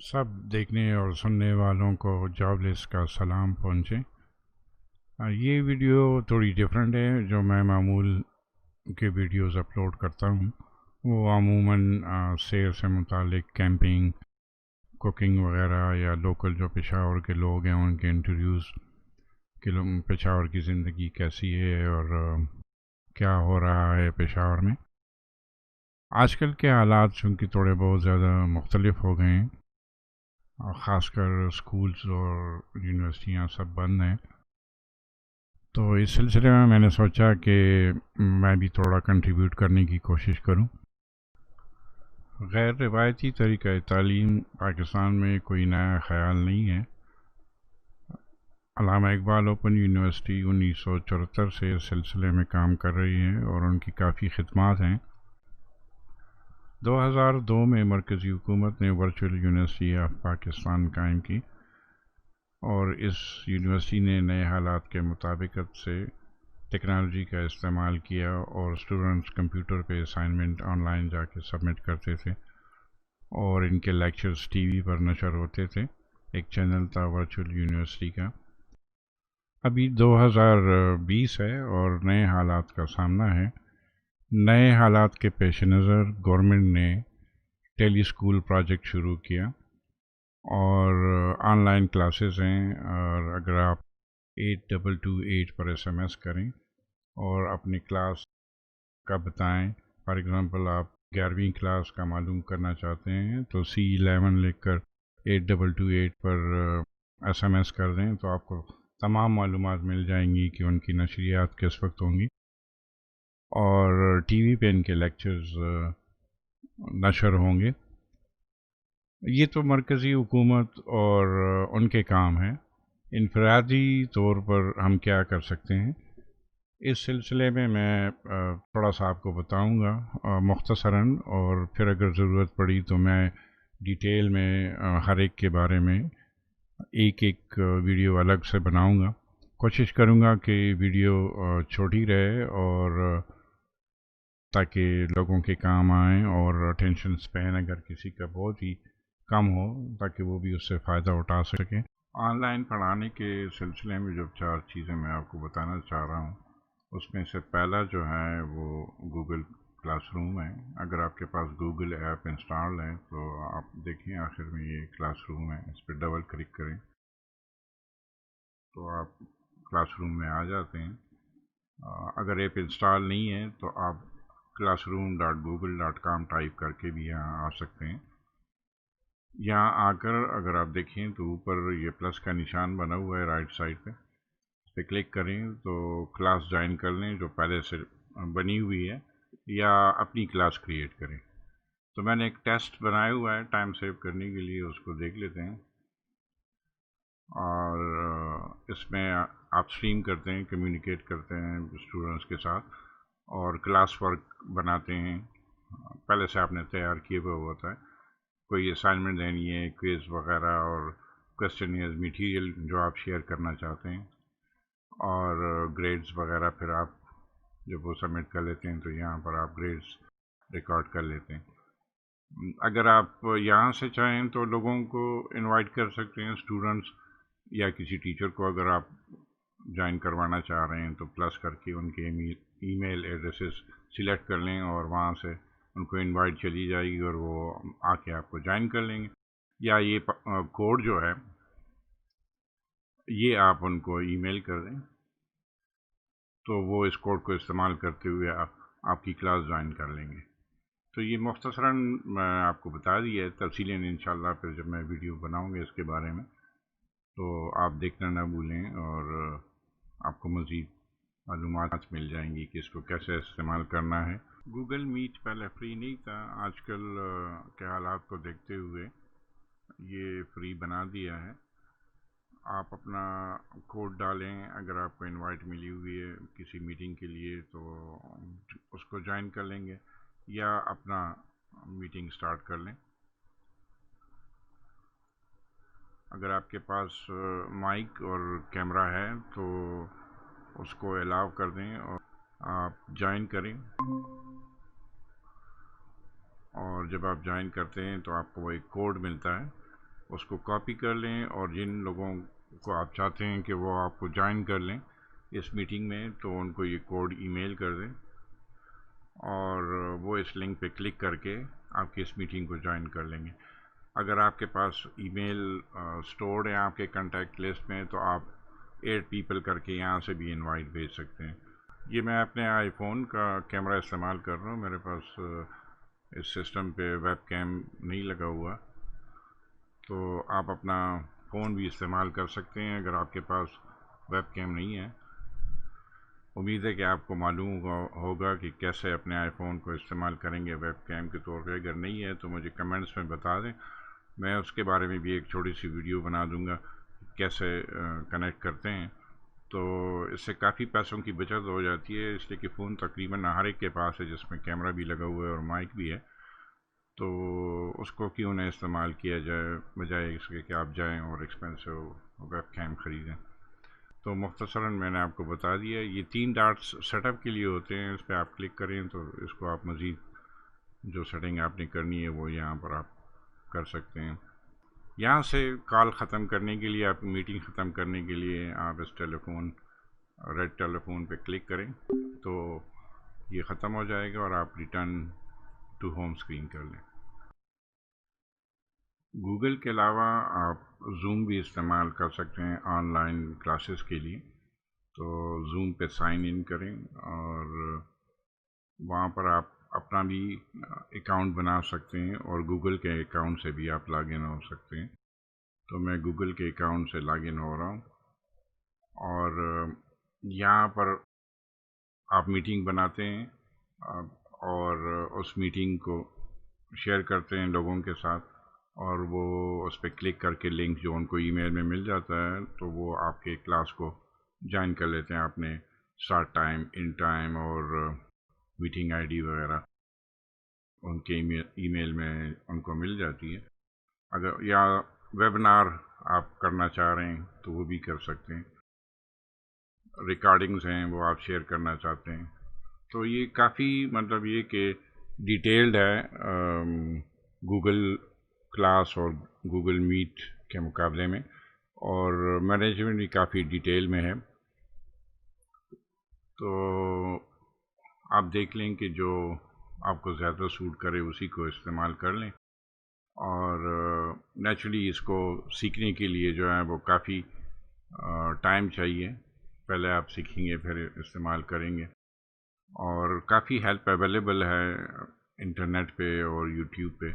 سب دیکھنے اور سننے والوں کو جاب لسٹ کا سلام پہنچے۔ یہ ویڈیو تھوڑی ڈیفرنٹ ہے جو میں معمول کے ویڈیوز اپلوڈ کرتا ہوں، وہ عموماً سیل سے متعلق کیمپنگ، کوکنگ وغیرہ یا لوکل جو پشاور کے لوگ ہیں ان کے انٹرویوز کہ پشاور کی زندگی کیسی ہے اور کیا ہو رہا ہے پشاور میں۔ آج کل کے حالات چونکہ تھوڑے بہت زیادہ مختلف ہو گئے ہیں، اور خاص کر اسکولز اور یونیورسٹیاں سب بند ہیں، تو اس سلسلے میں نے سوچا کہ میں بھی تھوڑا کنٹریبیوٹ کرنے کی کوشش کروں۔ غیر روایتی طریقہ تعلیم پاکستان میں کوئی نیا خیال نہیں ہے۔ علامہ اقبال اوپن یونیورسٹی 1974 سے اس سلسلے میں کام کر رہی ہے اور ان کی کافی خدمات ہیں۔ 2002 میں مرکزی حکومت نے ورچوئل یونیورسٹی آف پاکستان قائم کی، اور اس یونیورسٹی نے نئے حالات کے مطابقت سے ٹیکنالوجی کا استعمال کیا، اور اسٹوڈنٹس کمپیوٹر پہ اسائنمنٹ آن لائن جا کے سبمٹ کرتے تھے، اور ان کے لیکچرز ٹی وی پر نشر ہوتے تھے۔ ایک چینل تھا ورچوئل یونیورسٹی کا۔ ابھی 2020 ہے اور نئے حالات کا سامنا ہے۔ نئے حالات کے پیش نظر گورنمنٹ نے ٹیلی اسکول پروجیکٹ شروع کیا، اور آن لائن کلاسز ہیں، اور اگر آپ 8228 پر ایس ایم ایس کریں اور اپنی کلاس کا بتائیں، فار ایگزامپل آپ 11ویں کلاس کا معلوم کرنا چاہتے ہیں تو C11 لکھ کر 8228 پر ایس ایم ایس کر دیں، تو آپ کو تمام معلومات مل جائیں گی کہ ان کی نشریات کس وقت ہوں گی، اور ٹی وی پہ ان کے لیکچرز نشر ہوں گے۔ یہ تو مرکزی حکومت اور ان کے کام ہیں۔ انفرادی طور پر ہم کیا کر سکتے ہیں، اس سلسلے میں تھوڑا سا آپ کو بتاؤں گا مختصراً، اور پھر اگر ضرورت پڑی تو میں ڈیٹیل میں ہر ایک کے بارے میں ایک ایک ویڈیو الگ سے بناؤں گا۔ کوشش کروں گا کہ ویڈیو چھوٹی رہے، اور تاکہ لوگوں کے کام آئیں، اور اٹینشن اسپین اگر کسی کا بہت ہی کم ہو تاکہ وہ بھی اس سے فائدہ اٹھا سکیں۔ آن لائن پڑھانے کے سلسلے میں جو 4 چیزیں میں آپ کو بتانا چاہ رہا ہوں، اس میں سے پہلا جو ہے وہ گوگل کلاس روم ہے۔ اگر آپ کے پاس گوگل ایپ انسٹال ہے تو آپ دیکھیں آخر میں یہ کلاس روم ہے، اس پہ ڈبل کلک کریں تو آپ کلاس روم میں آ جاتے ہیں۔ اگر ایپ انسٹال نہیں ہے تو آپ classroom.google.com ٹائپ کر کے بھی یہاں آ سکتے ہیں۔ یہاں آ کر اگر آپ دیکھیں تو اوپر یہ پلس کا نشان بنا ہوا ہے رائٹ سائڈ پہ، اس پہ کلک کریں تو کلاس جوائن کر لیں جو پہلے سے بنی ہوئی ہے، یا اپنی کلاس کریٹ کریں۔ تو میں نے ایک ٹیسٹ بنایا ہوا ہے ٹائم سیو کرنے کے لیے، اس کو دیکھ لیتے ہیں۔ اور اس میں آپ اسٹریم کرتے ہیں، کمیونیکیٹ کرتے ہیں اسٹوڈنٹس کے ساتھ، اور کلاس ورک بناتے ہیں۔ پہلے سے آپ نے تیار کیے ہوا ہوتا ہے، کوئی اسائنمنٹ دینی ہے، کوئز وغیرہ، اور کویسچنیئر میٹیریل جو آپ شیئر کرنا چاہتے ہیں، اور گریڈز وغیرہ پھر آپ جب وہ سبمٹ کر لیتے ہیں تو یہاں پر آپ گریڈز ریکارڈ کر لیتے ہیں۔ اگر آپ یہاں سے چاہیں تو لوگوں کو انوائٹ کر سکتے ہیں، اسٹوڈنٹس یا کسی ٹیچر کو اگر آپ جوائن کروانا چاہ رہے ہیں تو پلس کر کے ان کے ای میل ایڈریسز سلیکٹ کر لیں، اور وہاں سے ان کو انوائٹ چلی جائے گی اور وہ آ کے آپ کو جوائن کر لیں گے۔ یا یہ کوڈ جو ہے یہ آپ ان کو ای میل کر دیں تو وہ اس کوڈ کو استعمال کرتے ہوئے آپ کی کلاس جوائن کر لیں گے۔ تو یہ مختصراً میں آپ کو بتا دیا ہے، تفصیلیں انشاءاللہ پھر جب میں ویڈیو بناؤں گے اس کے بارے میں تو آپ دیکھنا نہ بھولیں، اور آپ کو مزید معلومات مل جائیں گی کہ اس کو کیسے استعمال کرنا ہے۔ گوگل میٹ پہلے فری نہیں تھا، آج کل کے حالات کو دیکھتے ہوئے یہ فری بنا دیا ہے۔ آپ اپنا کوڈ ڈالیں، اگر آپ کو انوائٹ ملی ہوئی ہے کسی میٹنگ کے لیے تو اس کو جوائن کر لیں گے، یا اپنا میٹنگ سٹارٹ کر لیں۔ اگر آپ کے پاس مائک اور کیمرہ ہے تو اس کو الاؤ کر دیں اور آپ جوائن کریں، اور جب آپ جوائن کرتے ہیں تو آپ کو ایک کوڈ ملتا ہے، اس کو کاپی کر لیں، اور جن لوگوں کو آپ چاہتے ہیں کہ وہ آپ کو جوائن کر لیں اس میٹنگ میں، تو ان کو یہ کوڈ ای میل کر دیں، اور وہ اس لنک پہ کلک کر کے آپ کی اس میٹنگ کو جوائن کر لیں گے۔ اگر آپ کے پاس ای میل اسٹورڈ ہیں آپ کے کنٹیکٹ لسٹ میں، تو آپ 8 پیپل کر کے یہاں سے بھی انوائٹ بھیج سکتے ہیں۔ یہ میں اپنے آئی فون کا کیمرہ استعمال کر رہا ہوں، میرے پاس اس سسٹم پہ ویب کیم نہیں لگا ہوا، تو آپ اپنا فون بھی استعمال کر سکتے ہیں اگر آپ کے پاس ویب کیم نہیں ہے۔ امید ہے کہ آپ کو معلوم ہوگا کہ کیسے اپنے آئی فون کو استعمال کریں گے ویب کیم کے طور پہ۔ اگر نہیں ہے تو مجھے کمنٹس میں بتا دیں، میں اس کے بارے میں بھی ایک چھوٹی سی ویڈیو بنا دوں گا کیسے کنیکٹ کرتے ہیں۔ تو اس سے کافی پیسوں کی بچت ہو جاتی ہے، اس لیے کہ فون تقریباً ہر ایک کے پاس ہے جس میں کیمرہ بھی لگا ہوا ہے اور مائک بھی ہے، تو اس کو کیوں نہ استعمال کیا جائے بجائے اس کے کہ آپ جائیں اور ایکسپینسو ویب کیم خریدیں۔ تو مختصراً میں نے آپ کو بتا دیا، یہ 3 ڈاٹس سیٹ اپ کے لیے ہوتے ہیں، اس پہ آپ کلک کریں تو اس کو آپ مزید جو سیٹنگ آپ نے کرنی ہے وہ یہاں پر آپ کر سکتے ہیں۔ یہاں سے کال ختم کرنے کے لیے، آپ میٹنگ ختم کرنے کے لیے آپ اس ریڈ ٹیلی فون پہ کلک کریں تو یہ ختم ہو جائے گا اور آپ ریٹرن ٹو ہوم اسکرین کر لیں۔ گوگل کے علاوہ آپ زوم بھی استعمال کر سکتے ہیں آن لائن کلاسز کے لیے، تو زوم پہ سائن ان کریں اور وہاں پر آپ اپنا بھی اکاؤنٹ بنا سکتے ہیں، اور گوگل کے اکاؤنٹ سے بھی آپ لاگ ان ہو سکتے ہیں۔ تو میں گوگل کے اکاؤنٹ سے لاگ ان ہو رہا ہوں، اور یہاں پر آپ میٹنگ بناتے ہیں اور اس میٹنگ کو شیئر کرتے ہیں لوگوں کے ساتھ، اور وہ اس پہ کلک کر کے لنک جو ان کو ای میل میں مل جاتا ہے تو وہ آپ کے کلاس کو جوائن کر لیتے ہیں۔ آپ نے اسٹارٹ ٹائم، ان ٹائم اور میٹنگ آئی ڈی وغیرہ ان کے ای میل میں ان کو مل جاتی ہے۔ اگر یا ویبنار آپ کرنا چاہ رہے ہیں تو وہ بھی کر سکتے ہیں، ریکارڈنگز ہیں وہ آپ شیئر کرنا چاہتے ہیں، تو یہ کافی مطلب یہ کہ ڈیٹیلڈ ہے گوگل کلاس اور گوگل میٹ کے مقابلے میں، اور مینجمنٹ بھی کافی ڈیٹیل میں ہے۔ تو آپ دیکھ لیں کہ جو آپ کو زیادہ سوٹ کرے اسی کو استعمال کر لیں، اور نیچرلی اس کو سیکھنے کے لیے جو ہے وہ کافی ٹائم چاہیے، پہلے آپ سیکھیں گے پھر استعمال کریں گے، اور کافی ہیلپ اویلیبل ہے انٹرنیٹ پہ اور یوٹیوب پہ۔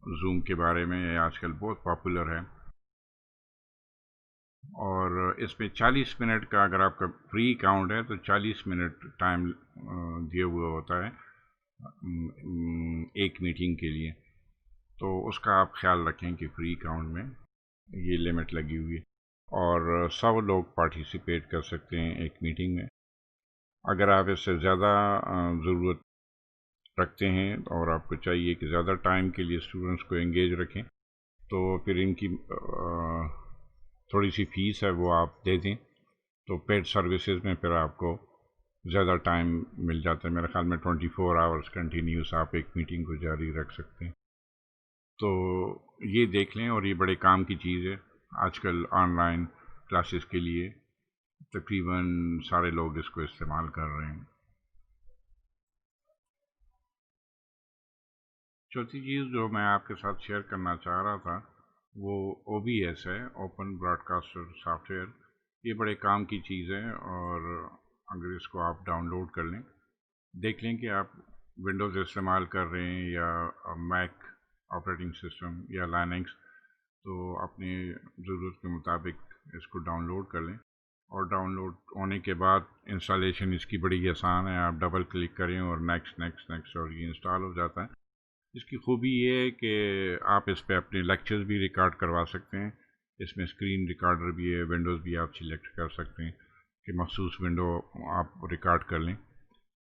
زوم کے بارے میں آج کل بہت پاپولر ہے، اور اس میں 40 منٹ کا اگر آپ کا فری اکاؤنٹ ہے تو 40 منٹ ٹائم دیا ہوا ہوتا ہے ایک میٹنگ کے لیے، تو اس کا آپ خیال رکھیں کہ فری اکاؤنٹ میں یہ لمٹ لگی ہوئی ہے، اور 100 لوگ پارٹیسپیٹ کر سکتے ہیں ایک میٹنگ میں۔ اگر آپ اس سے زیادہ ضرورت رکھتے ہیں اور آپ کو چاہیے کہ زیادہ ٹائم کے لیے اسٹوڈنٹس کو انگیج رکھیں، تو پھر ان کی تھوڑی سی فیس ہے وہ آپ دے دیں، تو پیڈ سروسز میں پھر آپ کو زیادہ ٹائم مل جاتا ہے۔ میرے خیال میں 24 آورس کنٹینیوس آپ ایک میٹنگ کو جاری رکھ سکتے ہیں۔ تو یہ دیکھ لیں، اور یہ بڑے کام کی چیز ہے آج کل آن لائن کلاسز کے لیے، تقریباً سارے لوگ اس کو استعمال کر رہے ہیں۔ چوتھی چیز جو میں آپ کے ساتھ شیئر کرنا چاہ رہا تھا وہ او بی ایس ہے، open broadcaster software. یہ بڑے کام کی چیز ہے، اور اگر اس کو آپ ڈاؤن لوڈ کر لیں، دیکھ لیں کہ آپ ونڈوز استعمال کر رہے ہیں یا میک آپریٹنگ سسٹم یا لائنکس، تو اپنی ضرورت کے مطابق اس کو ڈاؤن لوڈ کر لیں، اور ڈاؤن لوڈ ہونے کے بعد انسٹالیشن اس کی بڑی آسان ہے، آپ ڈبل کلک کریں اور نیکسٹ نیکسٹ نیکسٹ اور یہ انسٹال ہو جاتا ہے۔ اس کی خوبی یہ ہے کہ آپ اس پہ اپنے لیکچرز بھی ریکارڈ کروا سکتے ہیں، اس میں اسکرین ریکارڈر بھی ہے، ونڈوز بھی آپ سلیکٹ کر سکتے ہیں کہ مخصوص ونڈو آپ ریکارڈ کر لیں،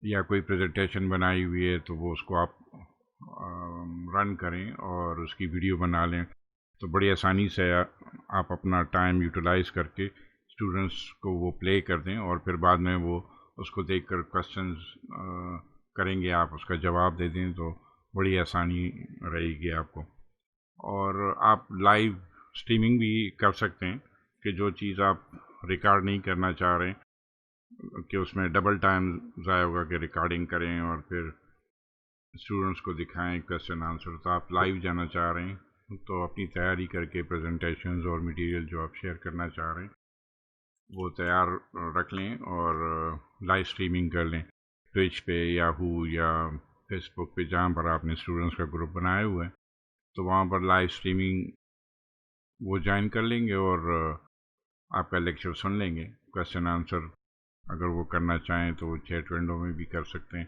یا کوئی پریزنٹیشن بنائی ہوئی ہے تو وہ اس کو آپ رن کریں اور اس کی ویڈیو بنا لیں، تو بڑی آسانی سے آپ اپنا ٹائم یوٹیلائز کر کے اسٹوڈنٹس کو وہ پلے کر دیں، اور پھر بعد میں وہ اس کو دیکھ کر کوسچنز کریں گے، آپ اس کا جواب دے دیں، تو بڑی آسانی رہے گی آپ کو۔ اور آپ لائیو اسٹریمنگ بھی کر سکتے ہیں کہ جو چیز آپ ریکارڈ نہیں کرنا چاہ رہے ہیں کہ اس میں ڈبل ٹائم ضائع ہوگا کہ ریکارڈنگ کریں اور پھر اسٹوڈنٹس کو دکھائیں کویشچن آنسر، تو آپ لائیو جانا چاہ رہے ہیں تو اپنی تیاری کر کے پریزنٹیشنز اور مٹیریل جو آپ شیئر کرنا چاہ رہے ہیں وہ تیار رکھ لیں اور لائیو اسٹریمنگ کر لیں ٹویچ پہ، یاہو یا فیس بک پہ، جہاں پر آپ نے اسٹوڈنٹس کا گروپ بنائے ہوئے ہیں تو وہاں پر لائیو اسٹریمنگ وہ جوائن کر لیں گے اور آپ کا لیکچر سن لیں گے۔ کویشچن آنسر اگر وہ کرنا چاہیں تو وہ چیٹ ونڈو میں بھی کر سکتے ہیں،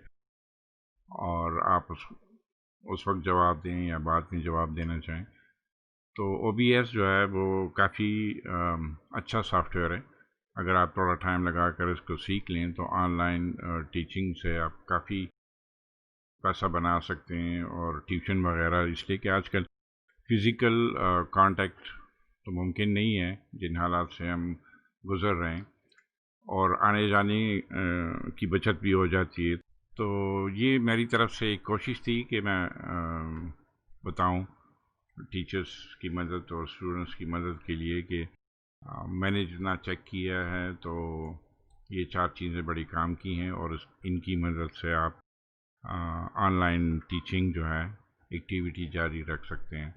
اور آپ اس وقت جواب دیں یا بعد میں جواب دینا چاہیں۔ تو او بی ایس جو ہے وہ کافی اچھا سافٹ ویئر ہے، اگر آپ تھوڑا ٹائم لگا کر اس کو سیکھ لیں تو آن لائن ٹیچنگ سے آپ کافی پیسہ بنا سکتے ہیں، اور ٹیوشن وغیرہ، اس لیے کہ آج کل فزیکل کانٹیکٹ تو ممکن نہیں ہے جن حالات سے ہم گزر رہے ہیں، اور آنے جانے کی بچت بھی ہو جاتی ہے۔ تو یہ میری طرف سے ایک کوشش تھی کہ میں بتاؤں ٹیچرس کی مدد اور اسٹوڈنٹس کی مدد کے لیے کہ میں نے جتنا چیک کیا ہے تو یہ 4 چیزیں بڑی کام کی ہیں، اور ان کی مدد سے آپ آن لائن ٹیچنگ جو ہے ایکٹیویٹی جاری رکھ سکتے ہیں۔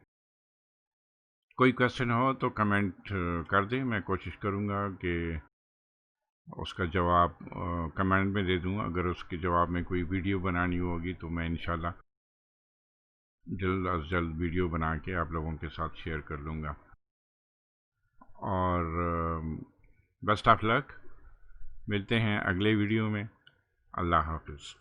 کوئی کویشچن ہو تو کمنٹ کر دیں، میں کوشش کروں گا کہ اس کا جواب کمنٹ میں دے دوں۔ اگر اس کے جواب میں کوئی ویڈیو بنانی ہوگی تو میں انشاءاللہ جلد از جلد ویڈیو بنا کے آپ لوگوں کے ساتھ شیئر کر لوں گا۔ اور بیسٹ آف لک، ملتے ہیں اگلے ویڈیو میں۔ اللہ حافظ۔